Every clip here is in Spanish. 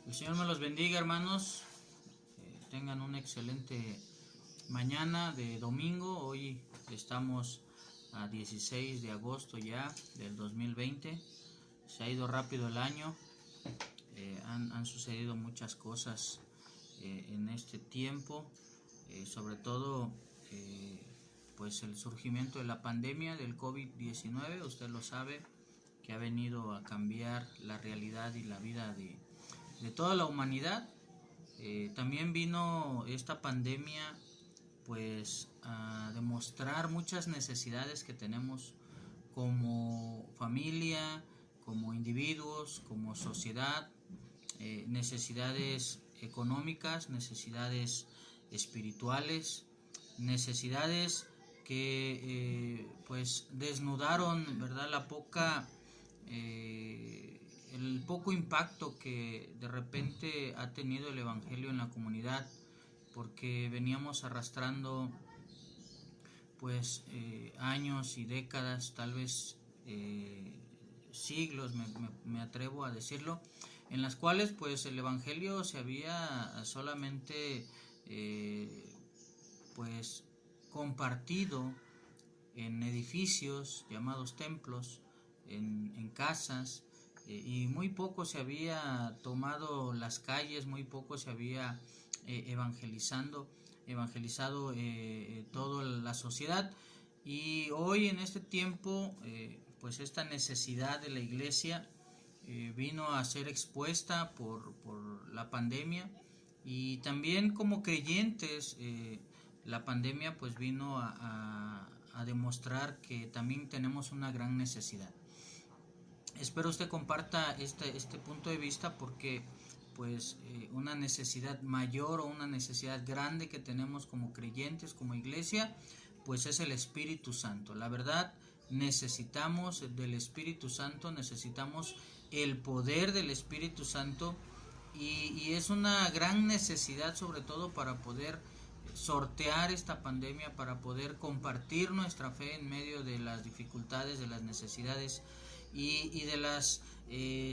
El Señor me los bendiga, hermanos. Tengan una excelente mañana de domingo. Hoy estamos a 16 de agosto ya del 2020. Se ha ido rápido el año. Han sucedido muchas cosas en este tiempo. Sobre todo pues el surgimiento de la pandemia del COVID-19. Usted lo sabe, que ha venido a cambiar la realidad y la vida de toda la humanidad. También vino esta pandemia pues a demostrar muchas necesidades que tenemos como familia, como individuos, como sociedad, necesidades económicas, necesidades espirituales, necesidades que pues desnudaron, ¿verdad?, el poco impacto que de repente ha tenido el Evangelio en la comunidad, porque veníamos arrastrando pues años y décadas, tal vez siglos, me atrevo a decirlo, en las cuales pues el Evangelio se había solamente pues compartido en edificios llamados templos, en casas, y muy poco se había tomado las calles, muy poco se había evangelizado toda la sociedad. Y hoy en este tiempo pues esta necesidad de la iglesia vino a ser expuesta por la pandemia, y también como creyentes la pandemia pues vino a demostrar que también tenemos una gran necesidad. Espero usted comparta este punto de vista, porque pues una necesidad mayor o una necesidad grande que tenemos como creyentes, como iglesia, pues es el Espíritu Santo. La verdad, necesitamos del Espíritu Santo, necesitamos el poder del Espíritu Santo, y es una gran necesidad, sobre todo para poder sortear esta pandemia, para poder compartir nuestra fe en medio de las dificultades, de las necesidades y de las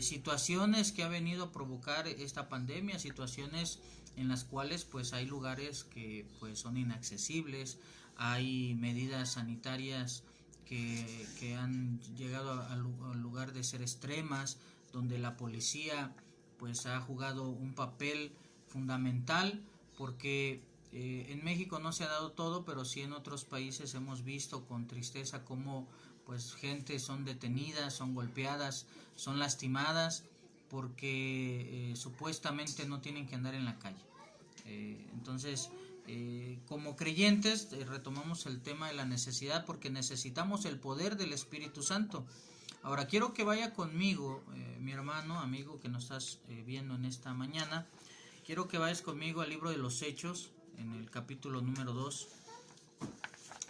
situaciones que ha venido a provocar esta pandemia, situaciones en las cuales pues hay lugares que pues son inaccesibles, hay medidas sanitarias que han llegado al lugar de ser extremas, donde la policía pues ha jugado un papel fundamental, porque en México no se ha dado todo, pero sí en otros países hemos visto con tristeza cómo pues gente son detenidas, son golpeadas, son lastimadas, porque supuestamente no tienen que andar en la calle. Entonces, como creyentes retomamos el tema de la necesidad, porque necesitamos el poder del Espíritu Santo. Ahora quiero que vaya conmigo, mi hermano, amigo que nos estás viendo en esta mañana. Quiero que vayas conmigo al libro de los Hechos, en el capítulo número 2,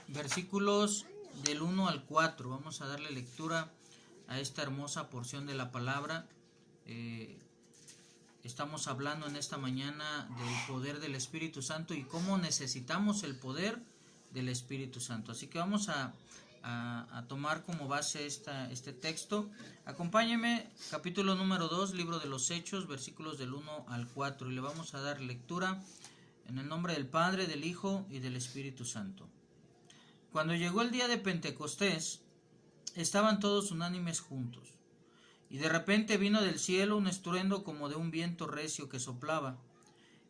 versículos del 1 al 4. Vamos a darle lectura a esta hermosa porción de la palabra. Estamos hablando en esta mañana del poder del Espíritu Santo y cómo necesitamos el poder del Espíritu Santo. Así que vamos a tomar como base este texto. Acompáñeme, capítulo número 2, libro de los Hechos, versículos del 1 al 4, y le vamos a dar lectura en el nombre del Padre, del Hijo y del Espíritu Santo. Cuando llegó el día de Pentecostés, estaban todos unánimes juntos, y de repente vino del cielo un estruendo como de un viento recio que soplaba,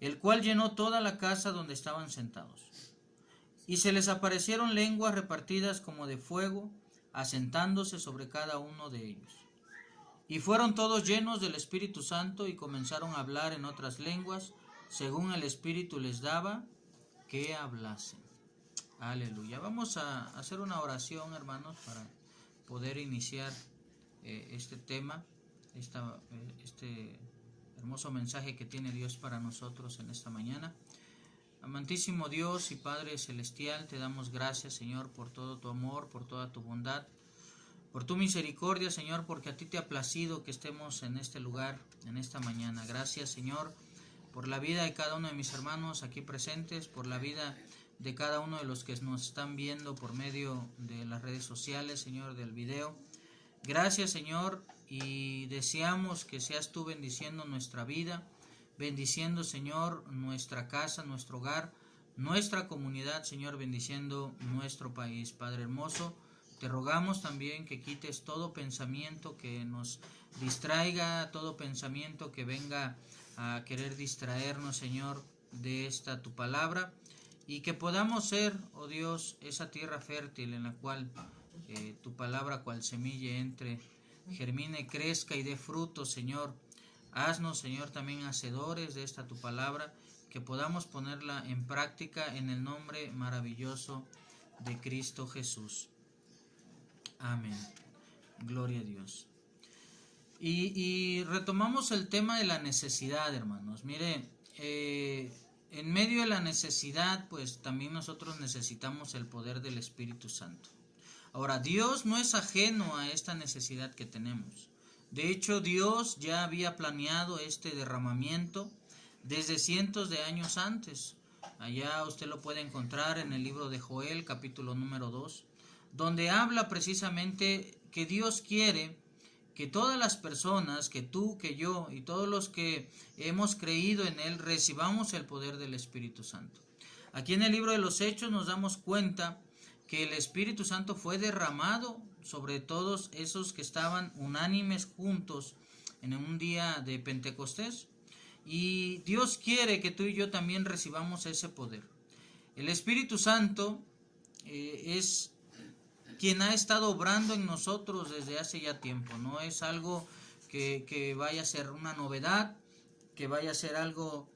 el cual llenó toda la casa donde estaban sentados. Y se les aparecieron lenguas repartidas como de fuego, asentándose sobre cada uno de ellos. Y fueron todos llenos del Espíritu Santo y comenzaron a hablar en otras lenguas, según el Espíritu les daba que hablasen. Aleluya. Vamos a hacer una oración, hermanos, para poder iniciar este tema, este hermoso mensaje que tiene Dios para nosotros en esta mañana. Amantísimo Dios y Padre Celestial, te damos gracias, Señor, por todo tu amor, por toda tu bondad, por tu misericordia, Señor, porque a ti te ha placido que estemos en este lugar, en esta mañana. Gracias, Señor, por la vida de cada uno de mis hermanos aquí presentes, por la vida de cada uno de los que nos están viendo por medio de las redes sociales, Señor, del video. Gracias, Señor, y deseamos que seas tú bendiciendo nuestra vida, bendiciendo, Señor, nuestra casa, nuestro hogar, nuestra comunidad, Señor, bendiciendo nuestro país. Padre hermoso, te rogamos también que quites todo pensamiento que nos distraiga, todo pensamiento que venga a querer distraernos, Señor, de esta tu palabra, y que podamos ser, oh Dios, esa tierra fértil en la cual tu palabra cual semilla entre, germine, crezca y dé fruto, Señor. Haznos, Señor, también hacedores de esta tu palabra, que podamos ponerla en práctica en el nombre maravilloso de Cristo Jesús. Amén. Gloria a Dios. Y retomamos el tema de la necesidad, hermanos. Mire, en medio de la necesidad, pues también nosotros necesitamos el poder del Espíritu Santo. Ahora, Dios no es ajeno a esta necesidad que tenemos. De hecho, Dios ya había planeado este derramamiento desde cientos de años antes. Allá usted lo puede encontrar en el libro de Joel, capítulo número 2, donde habla precisamente que Dios quiere que todas las personas, que tú, que yo y todos los que hemos creído en Él, recibamos el poder del Espíritu Santo. Aquí en el libro de los Hechos nos damos cuenta que el Espíritu Santo fue derramado sobre todos esos que estaban unánimes juntos en un día de Pentecostés. Y Dios quiere que tú y yo también recibamos ese poder. El Espíritu Santo es quien ha estado obrando en nosotros desde hace ya tiempo. No es algo que vaya a ser una novedad, que vaya a ser algo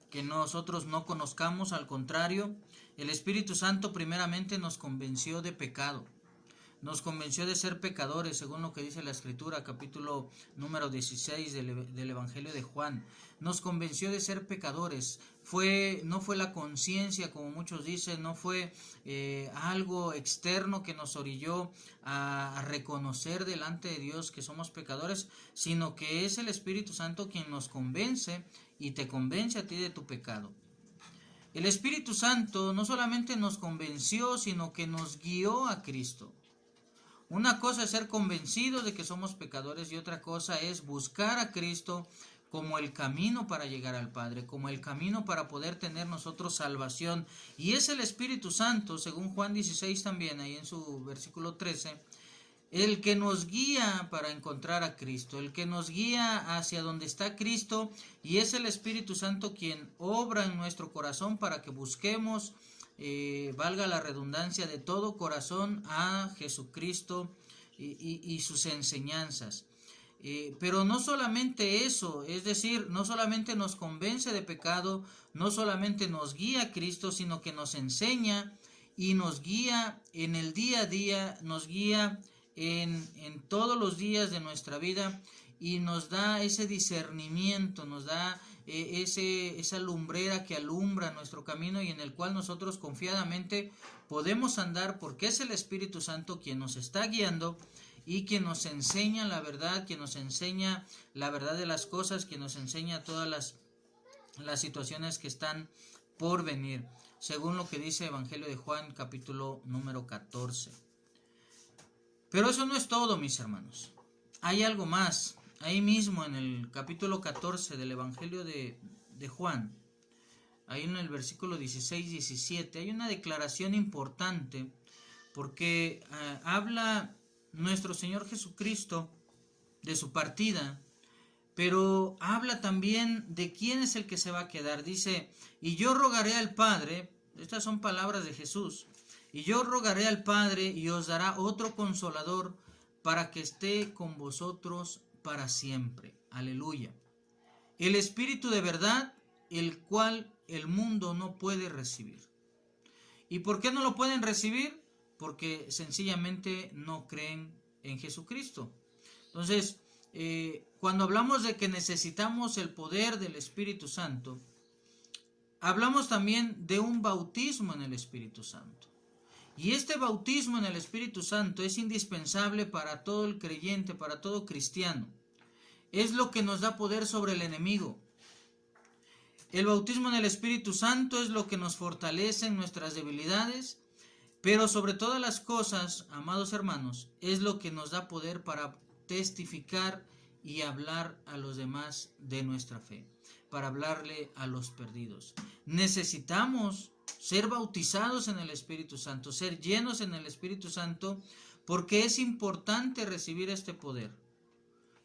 que nosotros no conozcamos. Al contrario, el Espíritu Santo primeramente nos convenció de pecado. Nos convenció de ser pecadores, según lo que dice la Escritura, capítulo número 16 del Evangelio de Juan. Nos convenció de ser pecadores. No fue la conciencia, como muchos dicen, no fue algo externo que nos orilló a reconocer delante de Dios que somos pecadores, sino que es el Espíritu Santo quien nos convence y te convence a ti de tu pecado. El Espíritu Santo no solamente nos convenció, sino que nos guió a Cristo. Una cosa es ser convencidos de que somos pecadores y otra cosa es buscar a Cristo como el camino para llegar al Padre, como el camino para poder tener nosotros salvación. Y es el Espíritu Santo, según Juan 16 también, ahí en su versículo 13, el que nos guía para encontrar a Cristo, el que nos guía hacia donde está Cristo, y es el Espíritu Santo quien obra en nuestro corazón para que busquemos, valga la redundancia, de todo corazón a Jesucristo y sus enseñanzas. Pero no solamente eso, es decir, no solamente nos convence de pecado, no solamente nos guía a Cristo, sino que nos enseña y nos guía en el día a día, nos guía en todos los días de nuestra vida y nos da ese discernimiento, nos da esa lumbrera que alumbra nuestro camino y en el cual nosotros confiadamente podemos andar, porque es el Espíritu Santo quien nos está guiando y quien nos enseña la verdad, quien nos enseña la verdad de las cosas, quien nos enseña todas las situaciones que están por venir, según lo que dice Evangelio de Juan, capítulo número 14. Pero eso no es todo, mis hermanos. Hay algo más. Ahí mismo en el capítulo 14 del Evangelio de Juan, ahí en el versículo 16-17, hay una declaración importante, porque habla nuestro Señor Jesucristo de su partida, pero habla también de quién es el que se va a quedar. Dice, y yo rogaré al Padre, estas son palabras de Jesús, y yo rogaré al Padre y os dará otro consolador para que esté con vosotros para siempre. Aleluya. El Espíritu de verdad, el cual el mundo no puede recibir. ¿Y por qué no lo pueden recibir? Porque sencillamente no creen en Jesucristo. Entonces, cuando hablamos de que necesitamos el poder del Espíritu Santo, hablamos también de un bautismo en el Espíritu Santo. Y este bautismo en el Espíritu Santo es indispensable para todo el creyente, para todo cristiano. Es lo que nos da poder sobre el enemigo. El bautismo en el Espíritu Santo es lo que nos fortalece en nuestras debilidades, pero sobre todas las cosas, amados hermanos, es lo que nos da poder para testificar y hablar a los demás de nuestra fe, para hablarle a los perdidos. Necesitamos ser bautizados en el Espíritu Santo, ser llenos en el Espíritu Santo, porque es importante recibir este poder.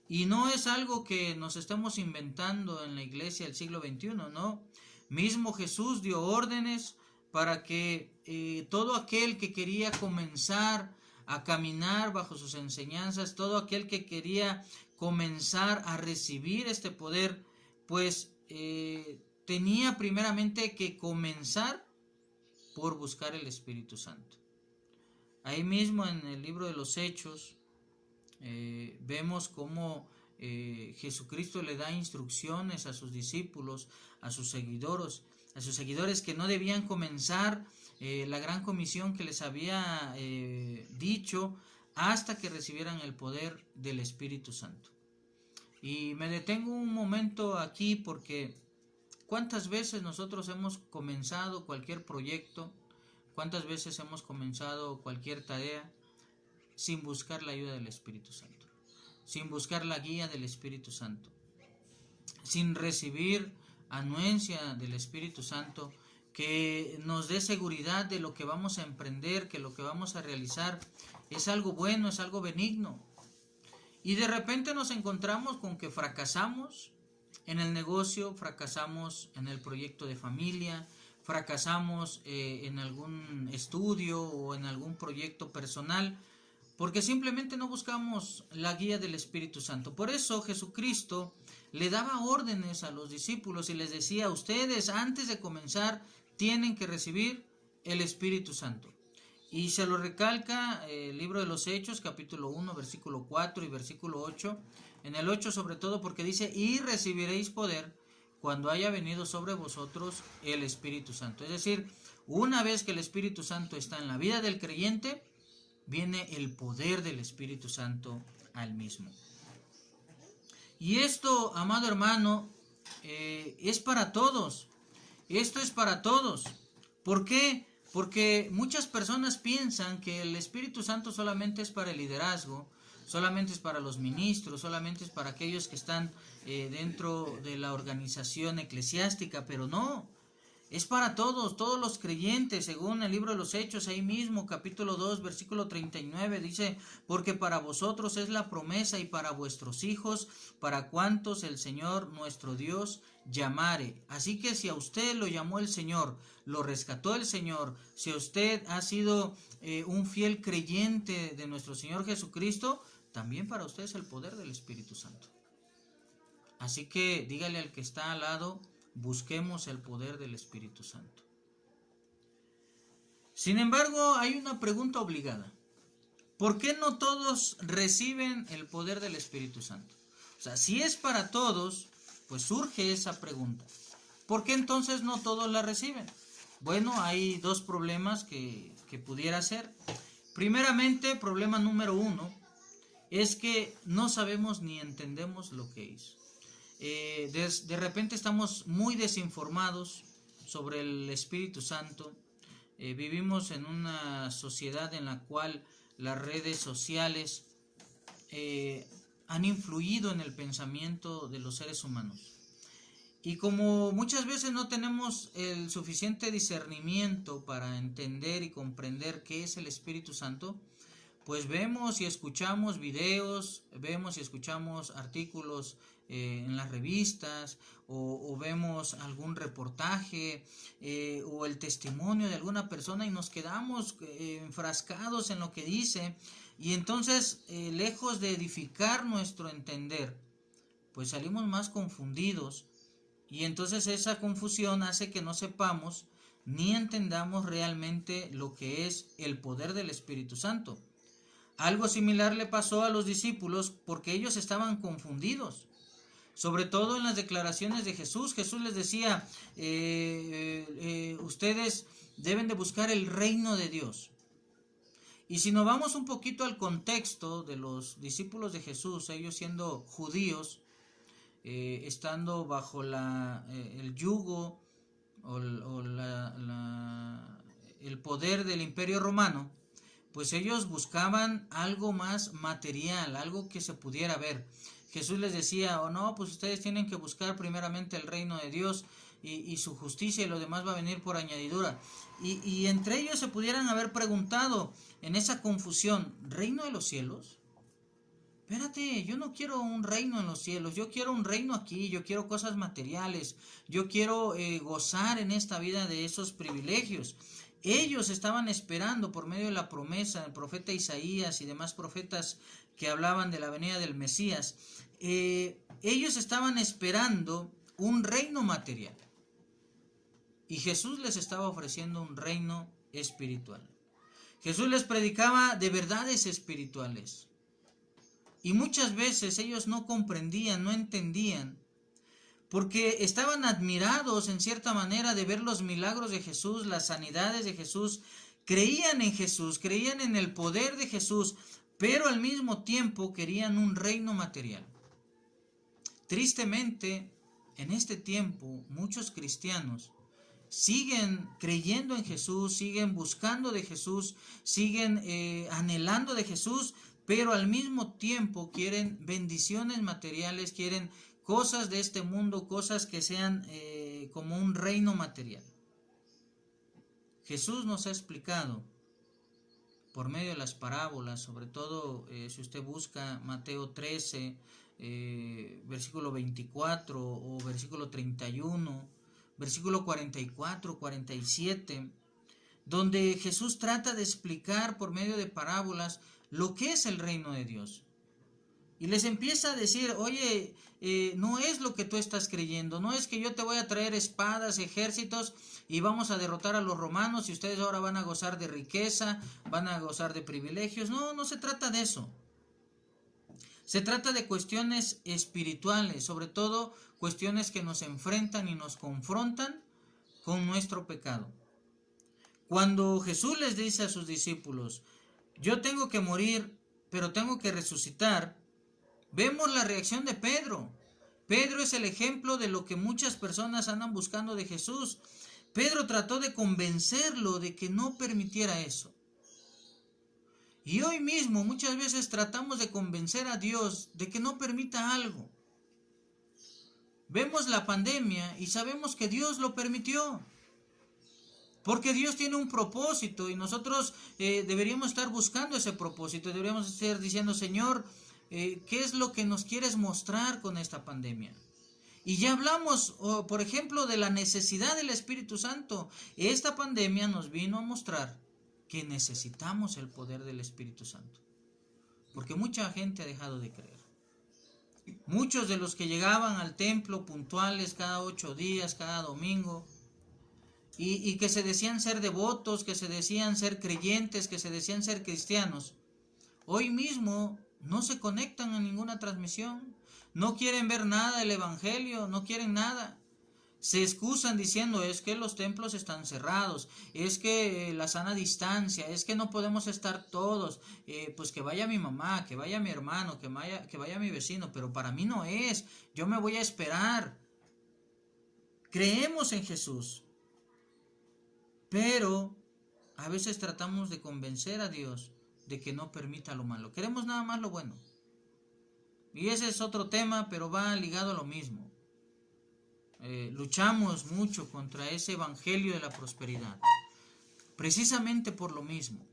Y no es algo que nos estemos inventando en la iglesia del siglo XXI, no. Mismo Jesús dio órdenes para que todo aquel que quería comenzar a caminar bajo sus enseñanzas, todo aquel que quería comenzar a recibir este poder, pues tenía primeramente que comenzar por buscar el Espíritu Santo. Ahí mismo en el libro de los Hechos vemos cómo Jesucristo le da instrucciones a sus discípulos, a sus seguidores que no debían comenzar la gran comisión que les había dicho hasta que recibieran el poder del Espíritu Santo. Y me detengo un momento aquí porque ¿cuántas veces nosotros hemos comenzado cualquier proyecto? ¿Cuántas veces hemos comenzado cualquier tarea sin buscar la ayuda del Espíritu Santo? Sin buscar la guía del Espíritu Santo, sin recibir anuencia del Espíritu Santo que nos dé seguridad de lo que vamos a emprender, que lo que vamos a realizar es algo bueno, es algo benigno. Y de repente nos encontramos con que fracasamos en el negocio, fracasamos en el proyecto de familia, fracasamos en algún estudio o en algún proyecto personal, porque simplemente no buscamos la guía del Espíritu Santo. Por eso Jesucristo le daba órdenes a los discípulos y les decía: ustedes antes de comenzar tienen que recibir el Espíritu Santo. Y se lo recalca el libro de los Hechos, capítulo 1, versículo 4 y versículo 8. En el 8 sobre todo porque dice: y recibiréis poder cuando haya venido sobre vosotros el Espíritu Santo. Es decir, una vez que el Espíritu Santo está en la vida del creyente, viene el poder del Espíritu Santo al mismo. Y esto, amado hermano, es para todos. Esto es para todos. ¿Por qué? Porque muchas personas piensan que el Espíritu Santo solamente es para el liderazgo, solamente es para los ministros, solamente es para aquellos que están dentro de la organización eclesiástica, pero no. Es para todos los creyentes, según el libro de los Hechos, ahí mismo, capítulo 2, versículo 39, dice: porque para vosotros es la promesa y para vuestros hijos, para cuantos el Señor nuestro Dios llamare. Así que si a usted lo llamó el Señor, lo rescató el Señor, si usted ha sido un fiel creyente de nuestro Señor Jesucristo, también para usted es el poder del Espíritu Santo. Así que dígale al que está al lado: busquemos el poder del Espíritu Santo. Sin embargo, hay una pregunta obligada. ¿Por qué no todos reciben el poder del Espíritu Santo? O sea, si es para todos, pues surge esa pregunta. ¿Por qué entonces no todos la reciben? Bueno, hay dos problemas que pudiera ser. Primeramente, problema número 1, es que no sabemos ni entendemos lo que es. De repente estamos muy desinformados sobre el Espíritu Santo. Vivimos en una sociedad en la cual las redes sociales han influido en el pensamiento de los seres humanos. Y como muchas veces no tenemos el suficiente discernimiento para entender y comprender qué es el Espíritu Santo, pues vemos y escuchamos videos, vemos y escuchamos artículos en las revistas, o vemos algún reportaje o el testimonio de alguna persona y nos quedamos enfrascados en lo que dice, y entonces lejos de edificar nuestro entender, pues salimos más confundidos, y entonces esa confusión hace que no sepamos ni entendamos realmente lo que es el poder del Espíritu Santo. Algo similar le pasó a los discípulos porque ellos estaban confundidos. Sobre todo en las declaraciones de Jesús. Jesús les decía, ustedes deben de buscar el reino de Dios. Y si nos vamos un poquito al contexto de los discípulos de Jesús, ellos siendo judíos, estando bajo el yugo o el poder del Imperio Romano, pues ellos buscaban algo más material, algo que se pudiera ver. Jesús les decía, o no, pues ustedes tienen que buscar primeramente el reino de Dios y su justicia, y lo demás va a venir por añadidura. Y entre ellos se pudieran haber preguntado en esa confusión, ¿reino de los cielos? Espérate, yo no quiero un reino en los cielos, yo quiero un reino aquí, yo quiero cosas materiales, yo quiero gozar en esta vida de esos privilegios. Ellos estaban esperando por medio de la promesa del profeta Isaías y demás profetas que hablaban de la venida del Mesías. Ellos estaban esperando un reino material y Jesús les estaba ofreciendo un reino espiritual. Jesús les predicaba de verdades espirituales. Y muchas veces ellos no comprendían, no entendían, porque estaban admirados en cierta manera de ver los milagros de Jesús, las sanidades de Jesús, creían en Jesús, creían en el poder de Jesús, pero al mismo tiempo querían un reino material. Tristemente, en este tiempo, muchos cristianos siguen creyendo en Jesús, siguen buscando de Jesús, siguen anhelando de Jesús, pero al mismo tiempo quieren bendiciones materiales, quieren cosas de este mundo, cosas que sean como un reino material. Jesús nos ha explicado por medio de las parábolas, sobre todo si usted busca Mateo 13, versículo 24 o versículo 31, versículo 44, 47, donde Jesús trata de explicar por medio de parábolas lo que es el reino de Dios. Y les empieza a decir, oye, no es lo que tú estás creyendo, no es que yo te voy a traer espadas, ejércitos y vamos a derrotar a los romanos y ustedes ahora van a gozar de riqueza, van a gozar de privilegios. No, no se trata de eso. Se trata de cuestiones espirituales, sobre todo cuestiones que nos enfrentan y nos confrontan con nuestro pecado. Cuando Jesús les dice a sus discípulos, yo tengo que morir, pero tengo que resucitar, vemos la reacción de Pedro. Pedro es el ejemplo de lo que muchas personas andan buscando de Jesús. Pedro trató de convencerlo de que no permitiera eso. Y hoy mismo muchas veces tratamos de convencer a Dios de que no permita algo. Vemos la pandemia y sabemos que Dios lo permitió. Porque Dios tiene un propósito y nosotros deberíamos estar buscando ese propósito. Deberíamos estar diciendo, Señor, ¿qué es lo que nos quieres mostrar con esta pandemia? Y ya hablamos, por ejemplo, de la necesidad del Espíritu Santo. Esta pandemia nos vino a mostrar que necesitamos el poder del Espíritu Santo. Porque mucha gente ha dejado de creer. Muchos de los que llegaban al templo puntuales cada 8 días, cada domingo, y que se decían ser devotos, que se decían ser creyentes, que se decían ser cristianos, hoy mismo no se conectan a ninguna transmisión, no quieren ver nada del evangelio, no quieren nada. Se excusan diciendo, es que los templos están cerrados, es que la sana distancia, es que no podemos estar todos, pues que vaya mi mamá, que vaya mi hermano, que vaya mi vecino, pero para mí no es, yo me voy a esperar. Creemos en Jesús, pero a veces tratamos de convencer a Dios de que no permita lo malo. Queremos nada más lo bueno. Y ese es otro tema, pero va ligado a lo mismo. Luchamos mucho contra ese evangelio de la prosperidad. Precisamente por lo mismo.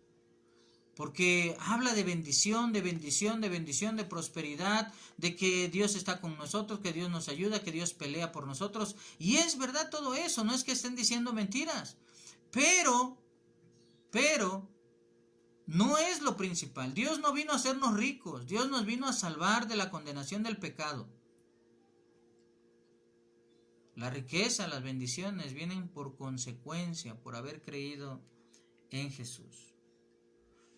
Porque habla de bendición, de bendición, de bendición, de prosperidad, de que Dios está con nosotros, que Dios nos ayuda, que Dios pelea por nosotros. Y es verdad todo eso, no es que estén diciendo mentiras. Pero, no es lo principal. Dios no vino a hacernos ricos. Dios nos vino a salvar de la condenación del pecado. La riqueza, las bendiciones vienen por consecuencia, por haber creído en Jesús.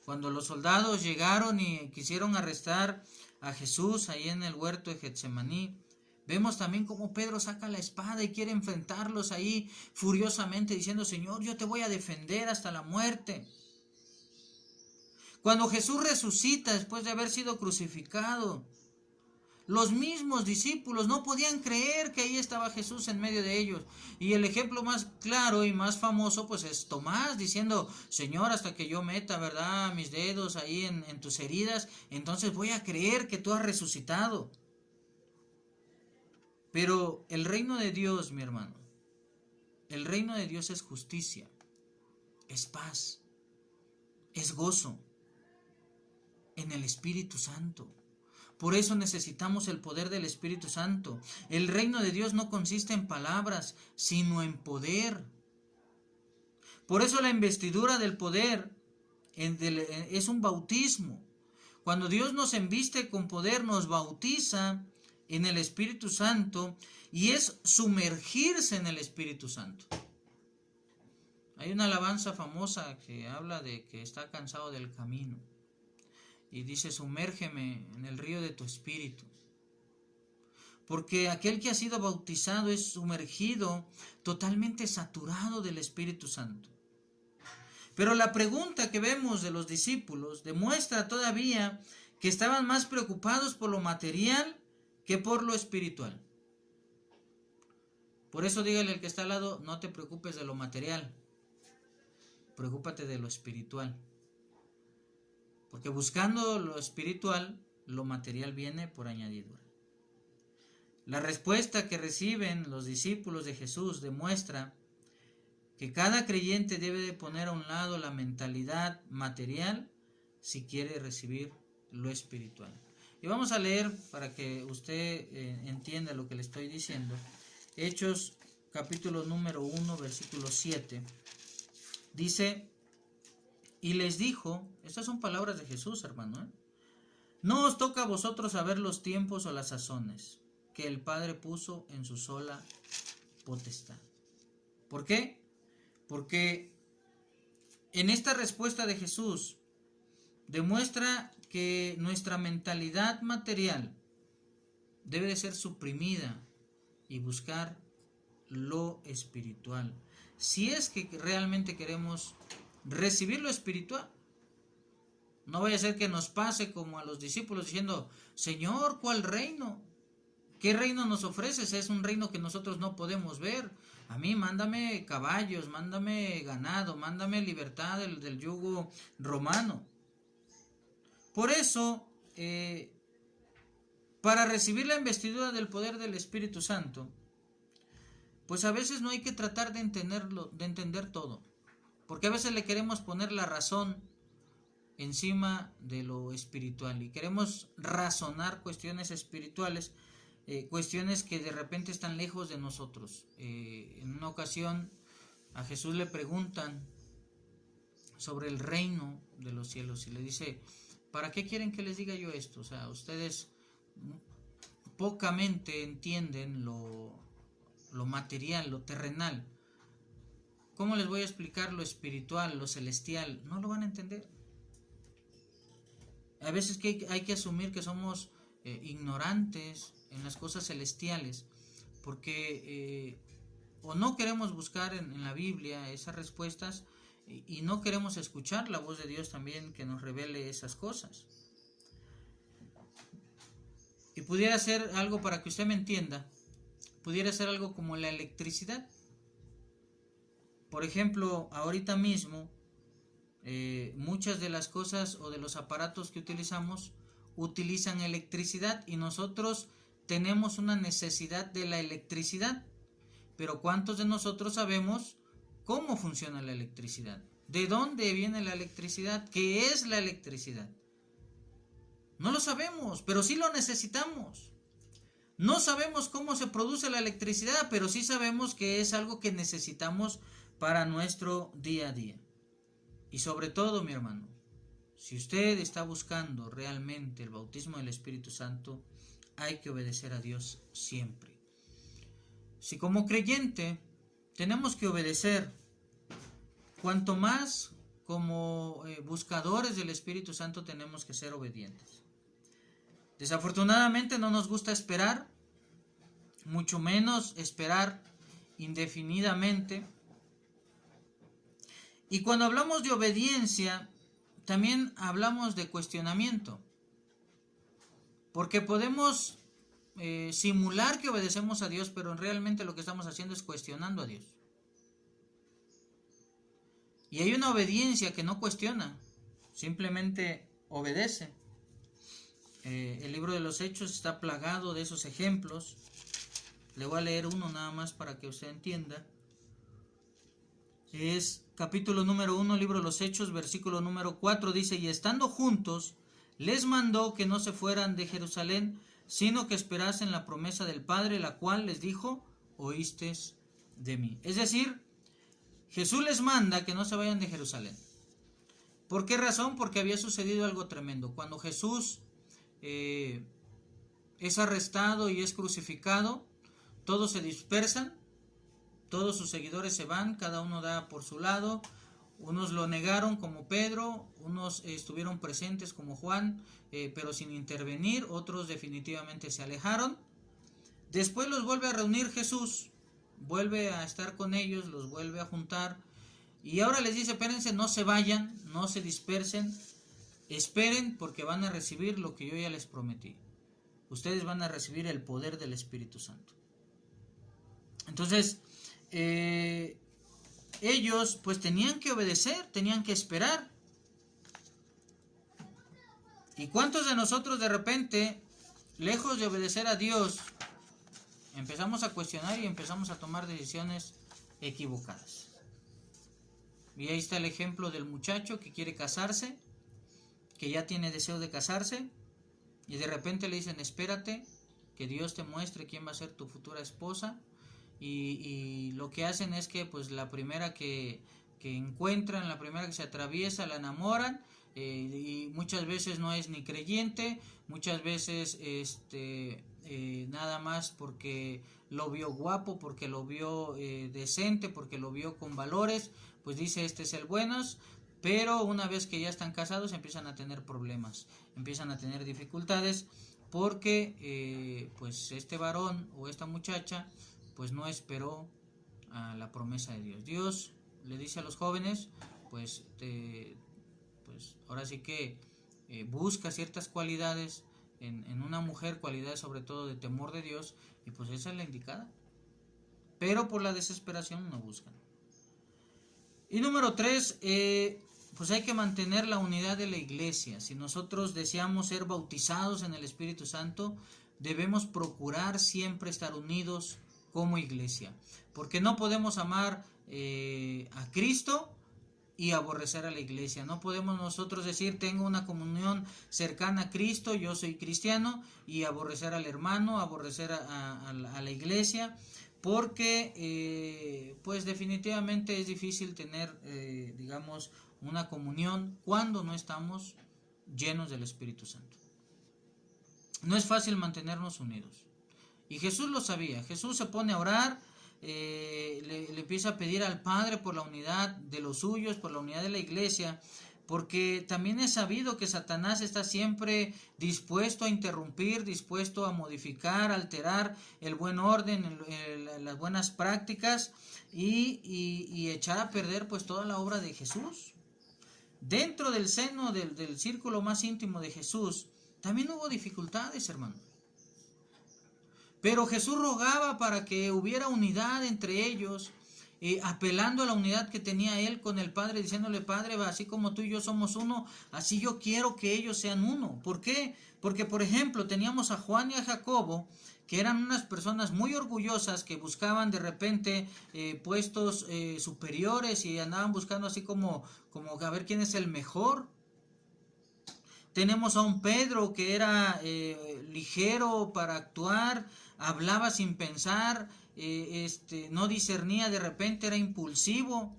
Cuando los soldados llegaron y quisieron arrestar a Jesús ahí en el huerto de Getsemaní, vemos también cómo Pedro saca la espada y quiere enfrentarlos ahí furiosamente diciendo, Señor, yo te voy a defender hasta la muerte. Cuando Jesús resucita después de haber sido crucificado, los mismos discípulos no podían creer que ahí estaba Jesús en medio de ellos. Y el ejemplo más claro y más famoso pues es Tomás diciendo, Señor, hasta que yo meta, ¿verdad?, mis dedos ahí en tus heridas, entonces voy a creer que tú has resucitado. Pero el reino de Dios, mi hermano, el reino de Dios es justicia, es paz, es gozo en el Espíritu Santo. Por eso necesitamos el poder del Espíritu Santo. El reino de Dios no consiste en palabras, sino en poder. Por eso la investidura del poder es un bautismo. Cuando Dios nos embiste con poder, nos bautiza en el Espíritu Santo y es sumergirse en el Espíritu Santo. Hay una alabanza famosa que habla de que está cansado del camino y dice: sumérgeme en el río de tu Espíritu. Porque aquel que ha sido bautizado es sumergido, totalmente saturado del Espíritu Santo. Pero la pregunta que vemos de los discípulos demuestra todavía que estaban más preocupados por lo material que por lo espiritual. Por eso dígale al que está al lado: no te preocupes de lo material, preocúpate de lo espiritual. Porque buscando lo espiritual, lo material viene por añadidura. La respuesta que reciben los discípulos de Jesús demuestra que cada creyente debe de poner a un lado la mentalidad material si quiere recibir lo espiritual. Y vamos a leer para que usted entienda lo que le estoy diciendo. Hechos capítulo número 1, versículo 7. Dice: y les dijo, estas son palabras de Jesús, hermano, no os toca a vosotros saber los tiempos o las sazones que el Padre puso en su sola potestad. ¿Por qué? Porque en esta respuesta de Jesús demuestra que nuestra mentalidad material debe de ser suprimida y buscar lo espiritual. Si es que realmente queremos recibir lo espiritual, no vaya a ser que nos pase como a los discípulos diciendo: Señor, ¿cuál reino? ¿Qué reino nos ofreces? Es un reino que nosotros no podemos ver. A mí mándame caballos, mándame ganado, mándame libertad del yugo romano. Por eso, para recibir la investidura del poder del Espíritu Santo, pues a veces no hay que tratar de entender todo, porque a veces le queremos poner la razón encima de lo espiritual y queremos razonar cuestiones espirituales, cuestiones que de repente están lejos de nosotros. En una ocasión a Jesús le preguntan sobre el reino de los cielos y le dice: ¿para qué quieren que les diga yo esto? O sea, ustedes pocamente entienden lo material, lo terrenal. ¿Cómo les voy a explicar lo espiritual, lo celestial? No lo van a entender. A veces que hay que asumir que somos ignorantes en las cosas celestiales, porque o no queremos buscar en la Biblia esas respuestas y no queremos escuchar la voz de Dios también que nos revele esas cosas. Y pudiera ser algo, para que usted me entienda, pudiera ser algo como la electricidad. Por ejemplo, ahorita mismo muchas de las cosas o de los aparatos que utilizamos utilizan electricidad y nosotros tenemos una necesidad de la electricidad. Pero ¿cuántos de nosotros sabemos cómo funciona la electricidad? ¿De dónde viene la electricidad? ¿Qué es la electricidad? No lo sabemos, pero sí lo necesitamos. No sabemos cómo se produce la electricidad, pero sí sabemos que es algo que necesitamos para nuestro día a día. Y sobre todo, mi hermano, si usted está buscando realmente el bautismo del Espíritu Santo, hay que obedecer a Dios siempre. Si como creyente tenemos que obedecer, cuanto más como buscadores del Espíritu Santo tenemos que ser obedientes. Desafortunadamente no nos gusta esperar, mucho menos esperar indefinidamente. Y cuando hablamos de obediencia, también hablamos de cuestionamiento. Porque podemos simular que obedecemos a Dios, pero realmente lo que estamos haciendo es cuestionando a Dios. Y hay una obediencia que no cuestiona, simplemente obedece. El libro de los Hechos está plagado de esos ejemplos. Le voy a leer uno nada más para que usted entienda. Es capítulo número 1, libro de los Hechos, versículo número 4, dice: y estando juntos, les mandó que no se fueran de Jerusalén, sino que esperasen la promesa del Padre, la cual les dijo: oístes de mí. Es decir, Jesús les manda que no se vayan de Jerusalén. ¿Por qué razón? Porque había sucedido algo tremendo. Cuando Jesús es arrestado y es crucificado, todos se dispersan, todos sus seguidores se van, cada uno da por su lado. Unos lo negaron como Pedro, unos estuvieron presentes como Juan, pero sin intervenir, otros definitivamente se alejaron. Después los vuelve a reunir Jesús, vuelve a estar con ellos, los vuelve a juntar, y ahora les dice: espérense, no se vayan, no se dispersen, esperen, porque van a recibir lo que yo ya les prometí. Ustedes van a recibir el poder del Espíritu Santo. Entonces, ellos pues tenían que obedecer, tenían que esperar. ¿Y cuántos de nosotros de repente, lejos de obedecer a Dios, empezamos a cuestionar y empezamos a tomar decisiones equivocadas? Y ahí está el ejemplo del muchacho que quiere casarse, que ya tiene deseo de casarse, y de repente le dicen: espérate, que Dios te muestre quién va a ser tu futura esposa. Y lo que hacen es que pues la primera que encuentran, la primera que se atraviesa, la enamoran, y muchas veces no es ni creyente, muchas veces nada más porque lo vio guapo, porque lo vio decente, porque lo vio con valores, pues dice: este es el bueno. Pero una vez que ya están casados empiezan a tener problemas, empiezan a tener dificultades, porque pues este varón o esta muchacha pues no esperó a la promesa de Dios. Dios le dice a los jóvenes: pues ahora sí que busca ciertas cualidades en una mujer, cualidades sobre todo de temor de Dios, y pues esa es la indicada. Pero por la desesperación no buscan. Y número 3, pues hay que mantener la unidad de la iglesia. Si nosotros deseamos ser bautizados en el Espíritu Santo, debemos procurar siempre estar unidos como iglesia, porque no podemos amar a Cristo y aborrecer a la iglesia. No podemos nosotros decir: tengo una comunión cercana a Cristo, yo soy cristiano, y aborrecer al hermano, aborrecer a la iglesia, porque pues definitivamente es difícil tener digamos una comunión cuando no estamos llenos del Espíritu Santo. No es fácil mantenernos unidos. Y Jesús lo sabía. Jesús se pone a orar, le empieza a pedir al Padre por la unidad de los suyos, por la unidad de la iglesia, porque también es sabido que Satanás está siempre dispuesto a interrumpir, dispuesto a modificar, alterar el buen orden, las buenas prácticas, y echar a perder pues toda la obra de Jesús. Dentro del seno del círculo más íntimo de Jesús también hubo dificultades, hermanos. Pero Jesús rogaba para que hubiera unidad entre ellos, apelando a la unidad que tenía él con el Padre, diciéndole: Padre, así como tú y yo somos uno, así yo quiero que ellos sean uno. ¿Por qué? Porque, por ejemplo, teníamos a Juan y a Jacobo, que eran unas personas muy orgullosas, que buscaban de repente puestos superiores, y andaban buscando así como a ver quién es el mejor. Tenemos a un Pedro que era ligero para actuar, hablaba sin pensar, no discernía, de repente era impulsivo.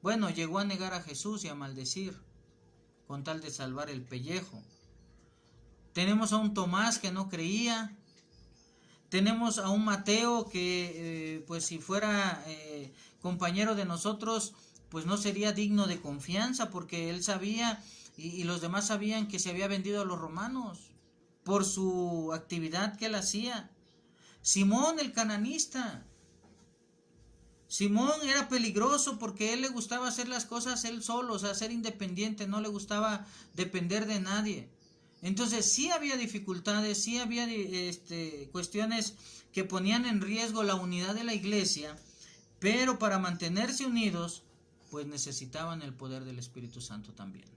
Bueno, llegó a negar a Jesús y a maldecir con tal de salvar el pellejo. Tenemos a un Tomás que no creía. Tenemos a un Mateo que pues si fuera compañero de nosotros pues no sería digno de confianza, porque él sabía y los demás sabían que se había vendido a los romanos por su actividad que él hacía. Simón el cananista. Simón era peligroso porque él le gustaba hacer las cosas él solo, o sea, ser independiente, no le gustaba depender de nadie. Entonces sí había dificultades, sí había cuestiones que ponían en riesgo la unidad de la iglesia, pero para mantenerse unidos pues necesitaban el poder del Espíritu Santo también.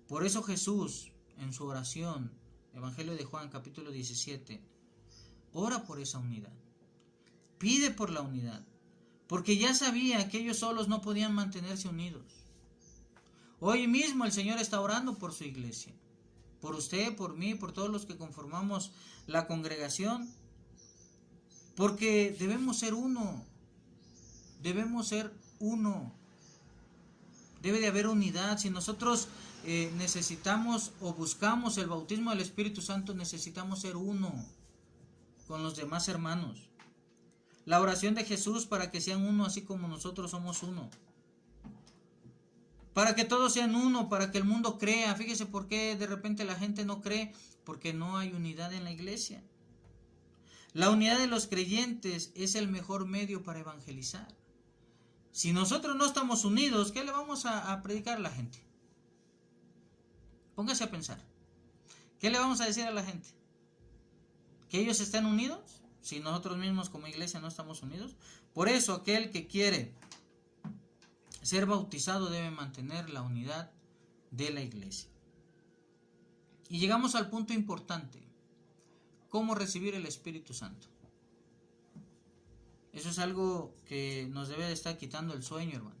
Por eso Jesús, en su oración, Evangelio de Juan, capítulo 17, ora por esa unidad. Pide por la unidad, porque ya sabía que ellos solos no podían mantenerse unidos. Hoy mismo el Señor está orando por su iglesia, por usted, por mí, por todos los que conformamos la congregación, porque debemos ser uno, debemos ser uno, debe de haber unidad. Si nosotros necesitamos o buscamos el bautismo del Espíritu Santo, necesitamos ser uno con los demás hermanos. La oración de Jesús para que sean uno así como nosotros somos uno. Para que todos sean uno, para que el mundo crea. Fíjese por qué de repente la gente no cree, porque no hay unidad en la iglesia. La unidad de los creyentes es el mejor medio para evangelizar. Si nosotros no estamos unidos, ¿qué le vamos a predicar a la gente? Póngase a pensar. ¿Qué le vamos a decir a la gente? ¿Que ellos estén unidos? Si nosotros mismos como iglesia no estamos unidos. Por eso aquel que quiere ser bautizado debe mantener la unidad de la iglesia. Y llegamos al punto importante. ¿Cómo recibir el Espíritu Santo? Eso es algo que nos debe de estar quitando el sueño, hermano.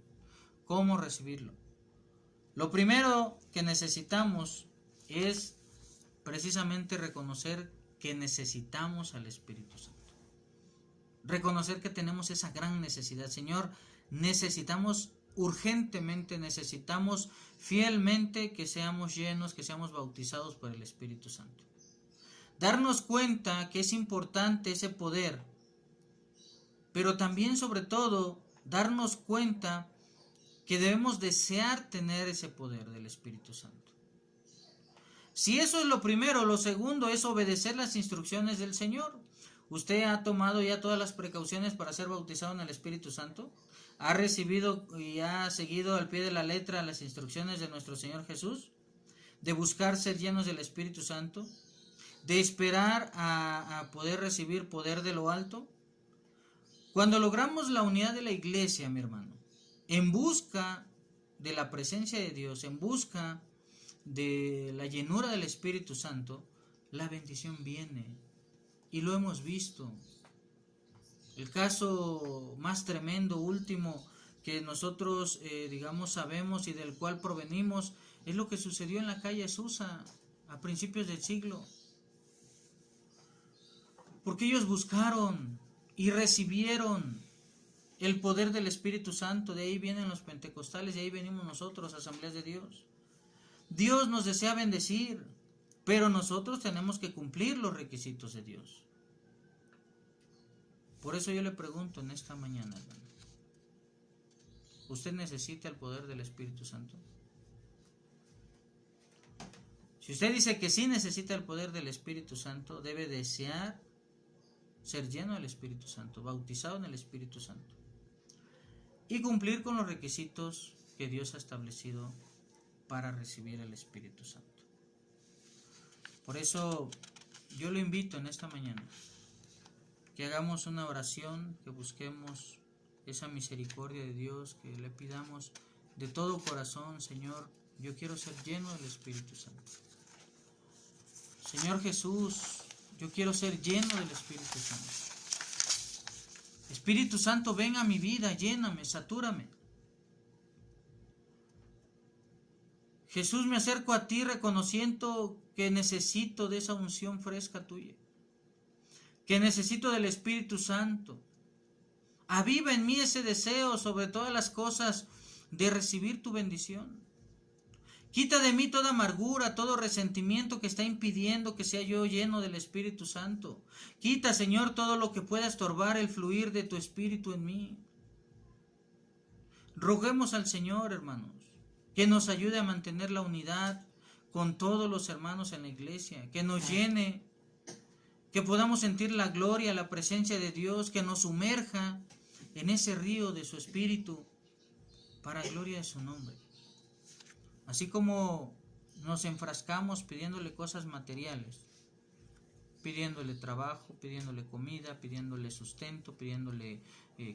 ¿Cómo recibirlo? Lo primero que necesitamos es precisamente reconocer que necesitamos al Espíritu Santo. Reconocer que tenemos esa gran necesidad. Señor, necesitamos urgentemente, necesitamos fielmente que seamos llenos, que seamos bautizados por el Espíritu Santo. Darnos cuenta que es importante ese poder, pero también sobre todo darnos cuenta que debemos desear tener ese poder del Espíritu Santo. Si eso es lo primero, lo segundo es obedecer las instrucciones del Señor. ¿Usted ha tomado ya todas las precauciones para ser bautizado en el Espíritu Santo? ¿Ha recibido y ha seguido al pie de la letra las instrucciones de nuestro Señor Jesús? ¿De buscar ser llenos del Espíritu Santo? ¿De esperar a poder recibir poder de lo alto? Cuando logramos la unidad de la iglesia, mi hermano, en busca de la presencia de Dios, en busca de la llenura del Espíritu Santo, la bendición viene. Y lo hemos visto. El caso más tremendo, último, que nosotros, sabemos y del cual provenimos, es lo que sucedió en la calle Susa a principios del siglo. Porque ellos buscaron y recibieron el poder del Espíritu Santo. De ahí vienen los pentecostales, de ahí venimos nosotros, Asambleas de Dios. Dios nos desea bendecir, pero nosotros tenemos que cumplir los requisitos de Dios. Por eso yo le pregunto en esta mañana, hermano, ¿usted necesita el poder del Espíritu Santo? Si usted dice que sí necesita el poder del Espíritu Santo, debe desear ser lleno del Espíritu Santo, bautizado en el Espíritu Santo, y cumplir con los requisitos que Dios ha establecido para recibir el Espíritu Santo. Por eso yo lo invito en esta mañana que hagamos una oración, que busquemos esa misericordia de Dios, que le pidamos de todo corazón: Señor, yo quiero ser lleno del Espíritu Santo. Señor Jesús, yo quiero ser lleno del Espíritu Santo. Espíritu Santo, ven a mi vida, lléname, satúrame. Jesús, me acerco a ti reconociendo que necesito de esa unción fresca tuya, que necesito del Espíritu Santo. Aviva en mí ese deseo sobre todas las cosas de recibir tu bendición. Quita de mí toda amargura, todo resentimiento que está impidiendo que sea yo lleno del Espíritu Santo. Quita, Señor, todo lo que pueda estorbar el fluir de tu Espíritu en mí. Roguemos al Señor, hermanos, que nos ayude a mantener la unidad con todos los hermanos en la iglesia, que nos llene, que podamos sentir la gloria, la presencia de Dios, que nos sumerja en ese río de su Espíritu para gloria de su nombre. Así como nos enfrascamos pidiéndole cosas materiales, pidiéndole trabajo, pidiéndole comida, pidiéndole sustento, pidiéndole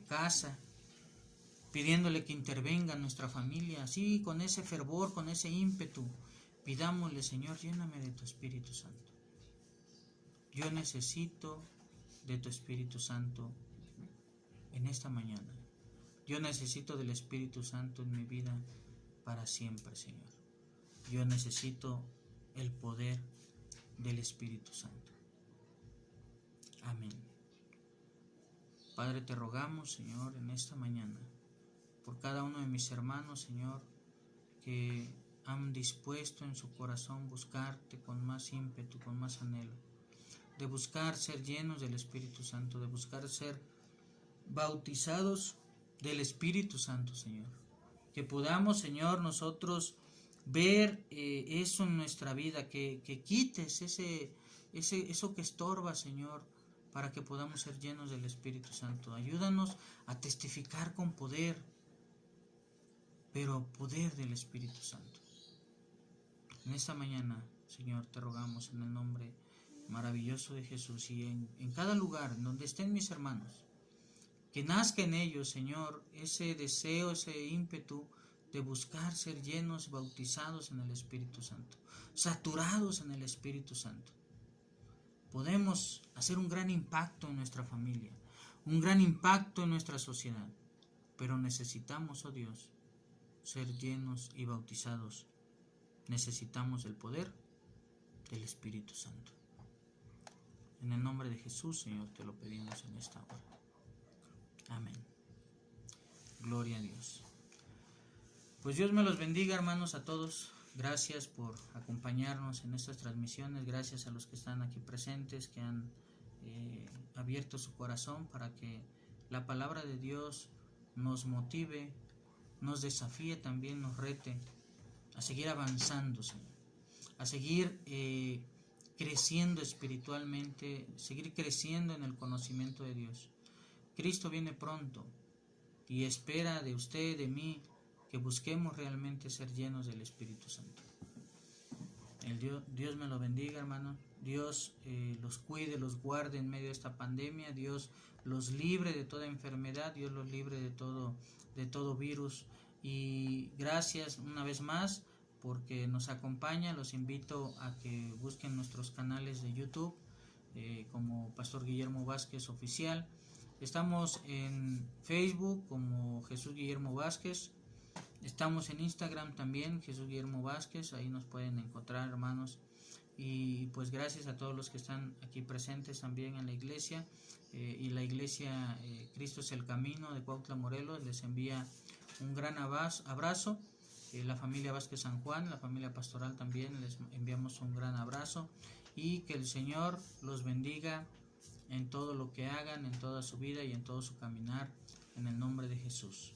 casa, pidiéndole que intervenga en nuestra familia, así con ese fervor, con ese ímpetu, pidámosle: Señor, lléname de tu Espíritu Santo. Yo necesito de tu Espíritu Santo en esta mañana. Yo necesito del Espíritu Santo en mi vida para siempre, Señor. Yo necesito el poder del Espíritu Santo. Amén. Padre, te rogamos, Señor, en esta mañana, por cada uno de mis hermanos, Señor, que han dispuesto en su corazón buscarte con más ímpetu, con más anhelo, de buscar ser llenos del Espíritu Santo, de buscar ser bautizados del Espíritu Santo, Señor. Que podamos, Señor, nosotros ver eso en nuestra vida, que quites eso que estorba, Señor, para que podamos ser llenos del Espíritu Santo. Ayúdanos a testificar con poder, pero poder del Espíritu Santo. En esta mañana, Señor, te rogamos en el nombre maravilloso de Jesús, y en cada lugar en donde estén mis hermanos, que nazca en ellos, Señor, ese deseo, ese ímpetu de buscar ser llenos, bautizados en el Espíritu Santo, saturados en el Espíritu Santo. Podemos hacer un gran impacto en nuestra familia, un gran impacto en nuestra sociedad, pero necesitamos, oh Dios, ser llenos y bautizados. Necesitamos el poder del Espíritu Santo. En el nombre de Jesús, Señor, te lo pedimos en esta hora. Amén. Gloria a Dios. Pues Dios me los bendiga, hermanos, a todos. Gracias por acompañarnos en estas transmisiones. Gracias a los que están aquí presentes, que han abierto su corazón para que la palabra de Dios nos motive, nos desafíe también, nos rete a seguir avanzando, Señor, a seguir creciendo espiritualmente, seguir creciendo en el conocimiento de Dios. Cristo viene pronto y espera de usted, de mí, que busquemos realmente ser llenos del Espíritu Santo. Dios me lo bendiga, hermano. Dios los cuide, los guarde en medio de esta pandemia. Dios los libre de toda enfermedad. Dios los libre de todo virus. Y gracias una vez más porque nos acompaña. Los invito a que busquen nuestros canales de YouTube como Pastor Guillermo Vázquez Oficial. Estamos en Facebook como Jesús Guillermo Vázquez. Estamos en Instagram también, Jesús Guillermo Vázquez. Ahí nos pueden encontrar, hermanos. Y pues gracias a todos los que están aquí presentes también en la iglesia. Y la iglesia Cristo es el Camino de Cuautla, Morelos, les envía un gran abrazo. La familia Vázquez San Juan, la familia pastoral también, les enviamos un gran abrazo. Y que el Señor los bendiga en todo lo que hagan, en toda su vida y en todo su caminar, en el nombre de Jesús.